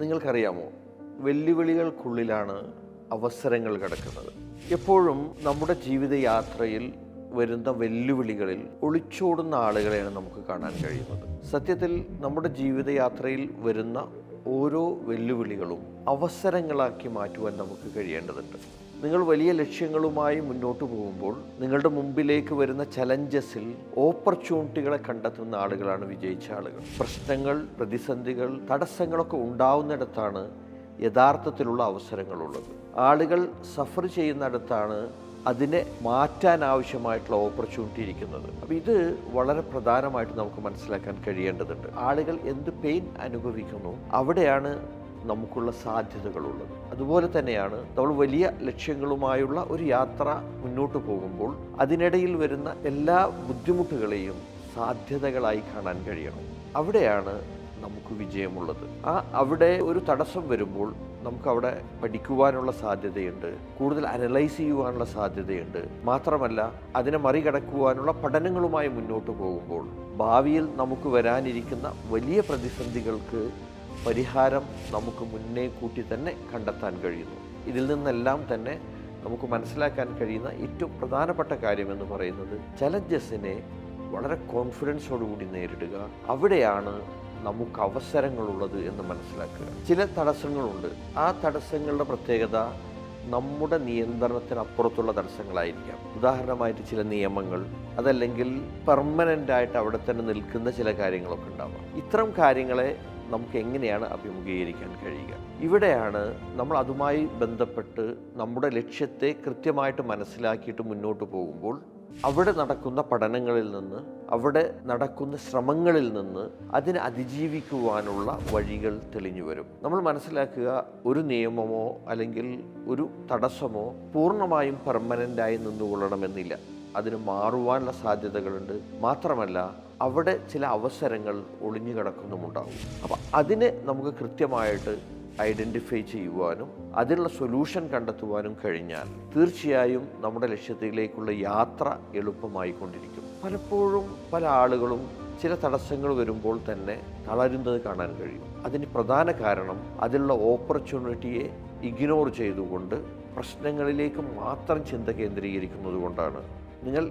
നിങ്ങൾക്കറിയാമോ, വെല്ലുവിളികൾക്കുള്ളിലാണ് അവസരങ്ങൾ കിടക്കുന്നത്. എപ്പോഴും നമ്മുടെ ജീവിതയാത്രയിൽ വരുന്ന വെല്ലുവിളികളിൽ ഒളിച്ചോടുന്ന ആളുകളെയാണ് നമുക്ക് കാണാൻ കഴിയുന്നത്. സത്യത്തിൽ നമ്മുടെ ജീവിതയാത്രയിൽ വരുന്ന ഓരോ വെല്ലുവിളികളും അവസരങ്ങളാക്കി മാറ്റുവാൻ നമുക്ക് കഴിയേണ്ടതുണ്ട്. നിങ്ങൾ വലിയ ലക്ഷ്യങ്ങളുമായി മുന്നോട്ട് പോകുമ്പോൾ നിങ്ങളുടെ മുമ്പിലേക്ക് വരുന്ന ചലഞ്ചസിൽ ഓപ്പർച്യൂണിറ്റികളെ കണ്ടെത്തുന്ന ആളുകളാണ് വിജയിച്ച ആളുകൾ. പ്രശ്നങ്ങൾ, പ്രതിസന്ധികൾ, തടസ്സങ്ങളൊക്കെ ഉണ്ടാവുന്നിടത്താണ് യഥാർത്ഥത്തിലുള്ള അവസരങ്ങളുള്ളത്. ആളുകൾ സഫർ ചെയ്യുന്നിടത്താണ് അതിനെ മാറ്റാൻ ആവശ്യമായിട്ടുള്ള ഓപ്പർച്യൂണിറ്റി ഇരിക്കുന്നത്. അപ്പോൾ ഇത് വളരെ പ്രധാനമായിട്ട് നമുക്ക് മനസ്സിലാക്കാൻ കഴിയേണ്ടതുണ്ട്. ആളുകൾ എന്ത് പെയിൻ അനുഭവിക്കുന്നു, അവിടെയാണ് നമുക്കുള്ള സാധ്യതകളുള്ളത്. അതുപോലെ തന്നെയാണ് നമ്മൾ വലിയ ലക്ഷ്യങ്ങളുമായുള്ള ഒരു യാത്ര മുന്നോട്ട് പോകുമ്പോൾ അതിനിടയിൽ വരുന്ന എല്ലാ ബുദ്ധിമുട്ടുകളെയും സാധ്യതകളായി കാണാൻ കഴിയണം. അവിടെയാണ് നമുക്ക് വിജയമുള്ളത്. അവിടെ ഒരു തടസ്സം വരുമ്പോൾ നമുക്കവിടെ പഠിക്കുവാനുള്ള സാധ്യതയുണ്ട്, കൂടുതൽ അനലൈസ് ചെയ്യുവാനുള്ള സാധ്യതയുണ്ട്. മാത്രമല്ല, അതിനെ മറികടക്കുവാനുള്ള പഠനങ്ങളുമായി മുന്നോട്ട് പോകുമ്പോൾ ഭാവിയിൽ നമുക്ക് വരാനിരിക്കുന്ന വലിയ പ്രതിസന്ധികൾക്ക് പരിഹാരം നമുക്ക് മുന്നേ കൂട്ടി തന്നെ കണ്ടെത്താൻ കഴിയുന്നു. ഇതിൽ നിന്നെല്ലാം തന്നെ നമുക്ക് മനസ്സിലാക്കാൻ കഴിയുന്ന ഏറ്റവും പ്രധാനപ്പെട്ട കാര്യമെന്ന് പറയുന്നത് ചലഞ്ചസിനെ വളരെ കോൺഫിഡൻസോടുകൂടി നേരിടുക. അവിടെയാണ് നമുക്ക് അവസരങ്ങളുള്ളത് എന്ന് മനസ്സിലാക്കുക. ചില തടസ്സങ്ങളുണ്ട്. ആ തടസ്സങ്ങളുടെ പ്രത്യേകത നമ്മുടെ നിയന്ത്രണത്തിനപ്പുറത്തുള്ള തടസ്സങ്ങളായിരിക്കാം. ഉദാഹരണമായിട്ട് ചില നിയമങ്ങൾ, അതല്ലെങ്കിൽ പെർമനൻ്റായിട്ട് അവിടെ തന്നെ നിൽക്കുന്ന ചില കാര്യങ്ങളൊക്കെ ഉണ്ടാവാം. ഇത്തരം കാര്യങ്ങളെ നമുക്ക് എങ്ങനെയാണ് അഭിമുഖീകരിക്കാൻ കഴിയുക? ഇവിടെയാണ് നമ്മൾ അതുമായി ബന്ധപ്പെട്ട് നമ്മുടെ ലക്ഷ്യത്തെ കൃത്യമായിട്ട് മനസ്സിലാക്കിയിട്ട് മുന്നോട്ട് പോകുമ്പോൾ അവിടെ നടക്കുന്ന പഠനങ്ങളിൽ നിന്ന്, അവിടെ നടക്കുന്ന ശ്രമങ്ങളിൽ നിന്ന് അതിനെ അതിജീവിക്കുവാനുള്ള വഴികൾ തെളിഞ്ഞു വരും. നമ്മൾ മനസ്സിലാക്കുക, ഒരു നിയമമോ അല്ലെങ്കിൽ ഒരു തടസ്സമോ പൂർണ്ണമായും പെർമനൻ്റായി നിന്നുകൊള്ളണമെന്നില്ല. അതിന് മാറുവാനുള്ള സാധ്യതകളുണ്ട്. മാത്രമല്ല, അവിടെ ചില അവസരങ്ങൾ ഒളിഞ്ഞു കിടക്കുന്നുമുണ്ടാകും. അപ്പം അതിനെ നമുക്ക് കൃത്യമായിട്ട് ഐഡൻറ്റിഫൈ ചെയ്യുവാനും അതിനുള്ള സൊല്യൂഷൻ കണ്ടെത്തുവാനും കഴിഞ്ഞാൽ തീർച്ചയായും നമ്മുടെ ലക്ഷ്യത്തിലേക്കുള്ള യാത്ര എളുപ്പമായിക്കൊണ്ടിരിക്കും. പലപ്പോഴും പല ആളുകളും ചില തടസ്സങ്ങൾ വരുമ്പോൾ തന്നെ തളരുന്നത് കാണാൻ കഴിയും. അതിന് പ്രധാന കാരണം അതിലുള്ള ഓപ്പർച്യൂണിറ്റിയെ ഇഗ്നോർ ചെയ്തുകൊണ്ട് പ്രശ്നങ്ങളിലേക്ക് മാത്രം ചിന്ത കേന്ദ്രീകരിക്കുന്നത് കൊണ്ടാണ്. നിങ്ങൾ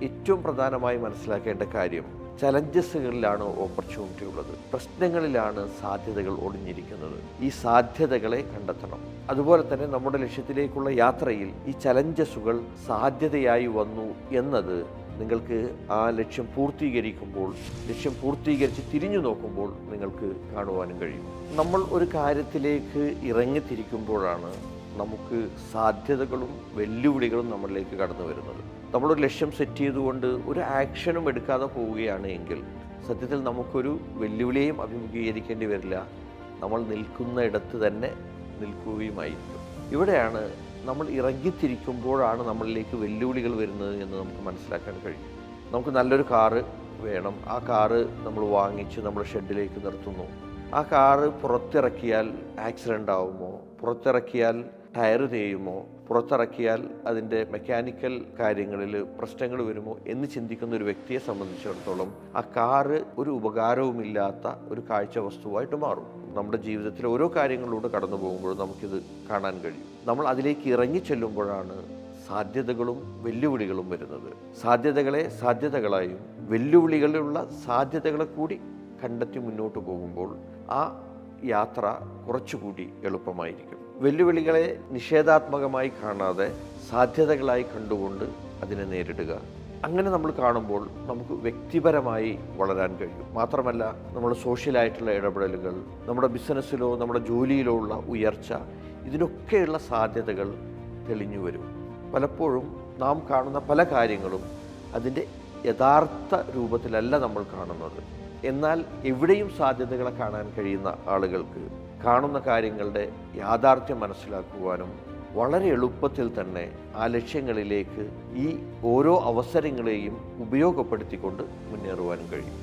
ഏറ്റവും പ്രധാനമായി മനസ്സിലാക്കേണ്ട കാര്യം, ചലഞ്ചസുകളിലാണ് ഓപ്പർച്യൂണിറ്റി ഉള്ളത്, പ്രശ്നങ്ങളിലാണ് സാധ്യതകൾ ഒളിഞ്ഞിരിക്കുന്നത്. ഈ സാധ്യതകളെ കണ്ടെത്തണം. അതുപോലെ തന്നെ നമ്മുടെ ലക്ഷ്യത്തിലേക്കുള്ള യാത്രയിൽ ഈ ചലഞ്ചസുകൾ സാധ്യതയായി വന്നു എന്നത് നിങ്ങൾക്ക് ആ ലക്ഷ്യം പൂർത്തീകരിക്കുമ്പോൾ, ലക്ഷ്യം പൂർത്തീകരിച്ച് തിരിഞ്ഞു നോക്കുമ്പോൾ നിങ്ങൾക്ക് കാണുവാനും കഴിയും. നമ്മൾ ഒരു കാര്യത്തിലേക്ക് ഇറങ്ങിത്തിരിക്കുമ്പോഴാണ് നമുക്ക് സാധ്യതകളും വെല്ലുവിളികളും നമ്മളിലേക്ക് കടന്നു വരുന്നത്. നമ്മളൊരു ലക്ഷ്യം സെറ്റ് ചെയ്തുകൊണ്ട് ഒരു ആക്ഷനും എടുക്കാതെ പോവുകയാണ് എങ്കിൽ സത്യത്തിൽ നമുക്കൊരു വെല്ലുവിളിയെയും അഭിമുഖീകരിക്കേണ്ടി വരില്ല. നമ്മൾ നിൽക്കുന്ന ഇടത്ത് തന്നെ നിൽക്കുകയുമായിരിക്കും. ഇവിടെയാണ് നമ്മൾ ഇറങ്ങിത്തിരിക്കുമ്പോഴാണ് നമ്മളിലേക്ക് വെല്ലുവിളികൾ വരുന്നത് എന്ന് നമുക്ക് മനസ്സിലാക്കാൻ കഴിയും. നമുക്ക് നല്ലൊരു കാറ് വേണം. ആ കാറ് നമ്മൾ വാങ്ങിച്ച് നമ്മുടെ ഷെഡിലേക്ക് നിർത്തുന്നു. ആ കാറ് പുറത്തിറക്കിയാൽ ആക്സിഡൻ്റ് ആവുമോ, പുറത്തിറക്കിയാൽ ടയർ തേയുമോ, പുറത്തിറക്കിയാൽ അതിൻ്റെ മെക്കാനിക്കൽ കാര്യങ്ങളിൽ പ്രശ്നങ്ങൾ വരുമോ എന്ന് ചിന്തിക്കുന്ന ഒരു വ്യക്തിയെ സംബന്ധിച്ചിടത്തോളം ആ കാറ് ഒരു ഉപകാരവുമില്ലാത്ത ഒരു കാഴ്ച വസ്തുവായിട്ട് മാറും. നമ്മുടെ ജീവിതത്തിലെ ഓരോ കാര്യങ്ങളിലൂടെ കടന്നു പോകുമ്പോഴും നമുക്കിത് കാണാൻ കഴിയും. നമ്മൾ അതിലേക്ക് ഇറങ്ങിച്ചെല്ലുമ്പോഴാണ് സാധ്യതകളും വെല്ലുവിളികളും വരുന്നത്. സാധ്യതകളെ സാധ്യതകളായും വെല്ലുവിളികളിലുള്ള സാധ്യതകളെ കൂടി കണ്ടെത്തി മുന്നോട്ട് പോകുമ്പോൾ ആ യാത്ര കുറച്ചുകൂടി എളുപ്പമായിരിക്കും. വെല്ലുവിളികളെ നിഷേധാത്മകമായി കാണാതെ സാധ്യതകളായി കണ്ടുകൊണ്ട് അതിനെ നേരിടുക. അങ്ങനെ നമ്മൾ കാണുമ്പോൾ നമുക്ക് വ്യക്തിപരമായി വളരാൻ കഴിയും. മാത്രമല്ല, നമ്മുടെ സോഷ്യലായിട്ടുള്ള ഇടപെടലുകൾ, നമ്മുടെ ബിസിനസ്സിലോ നമ്മുടെ ജോലിയിലോ ഉള്ള ഉയർച്ച, ഇതിനൊക്കെയുള്ള സാധ്യതകൾ തെളിഞ്ഞു വരും. പലപ്പോഴും നാം കാണുന്ന പല കാര്യങ്ങളും അതിൻ്റെ യഥാർത്ഥ രൂപത്തിലല്ല നമ്മൾ കാണുന്നത്. എന്നാൽ എവിടെയും സാധ്യതകളെ കാണാൻ കഴിയുന്ന ആളുകൾക്ക് കാണുന്ന കാര്യങ്ങളുടെ യാഥാർത്ഥ്യം മനസ്സിലാക്കുവാനും വളരെ എളുപ്പത്തിൽ തന്നെ ആ ലക്ഷ്യങ്ങളിലേക്ക് ഈ ഓരോ അവസരങ്ങളെയും ഉപയോഗപ്പെടുത്തിക്കൊണ്ട് മുന്നേറുവാനും കഴിയും.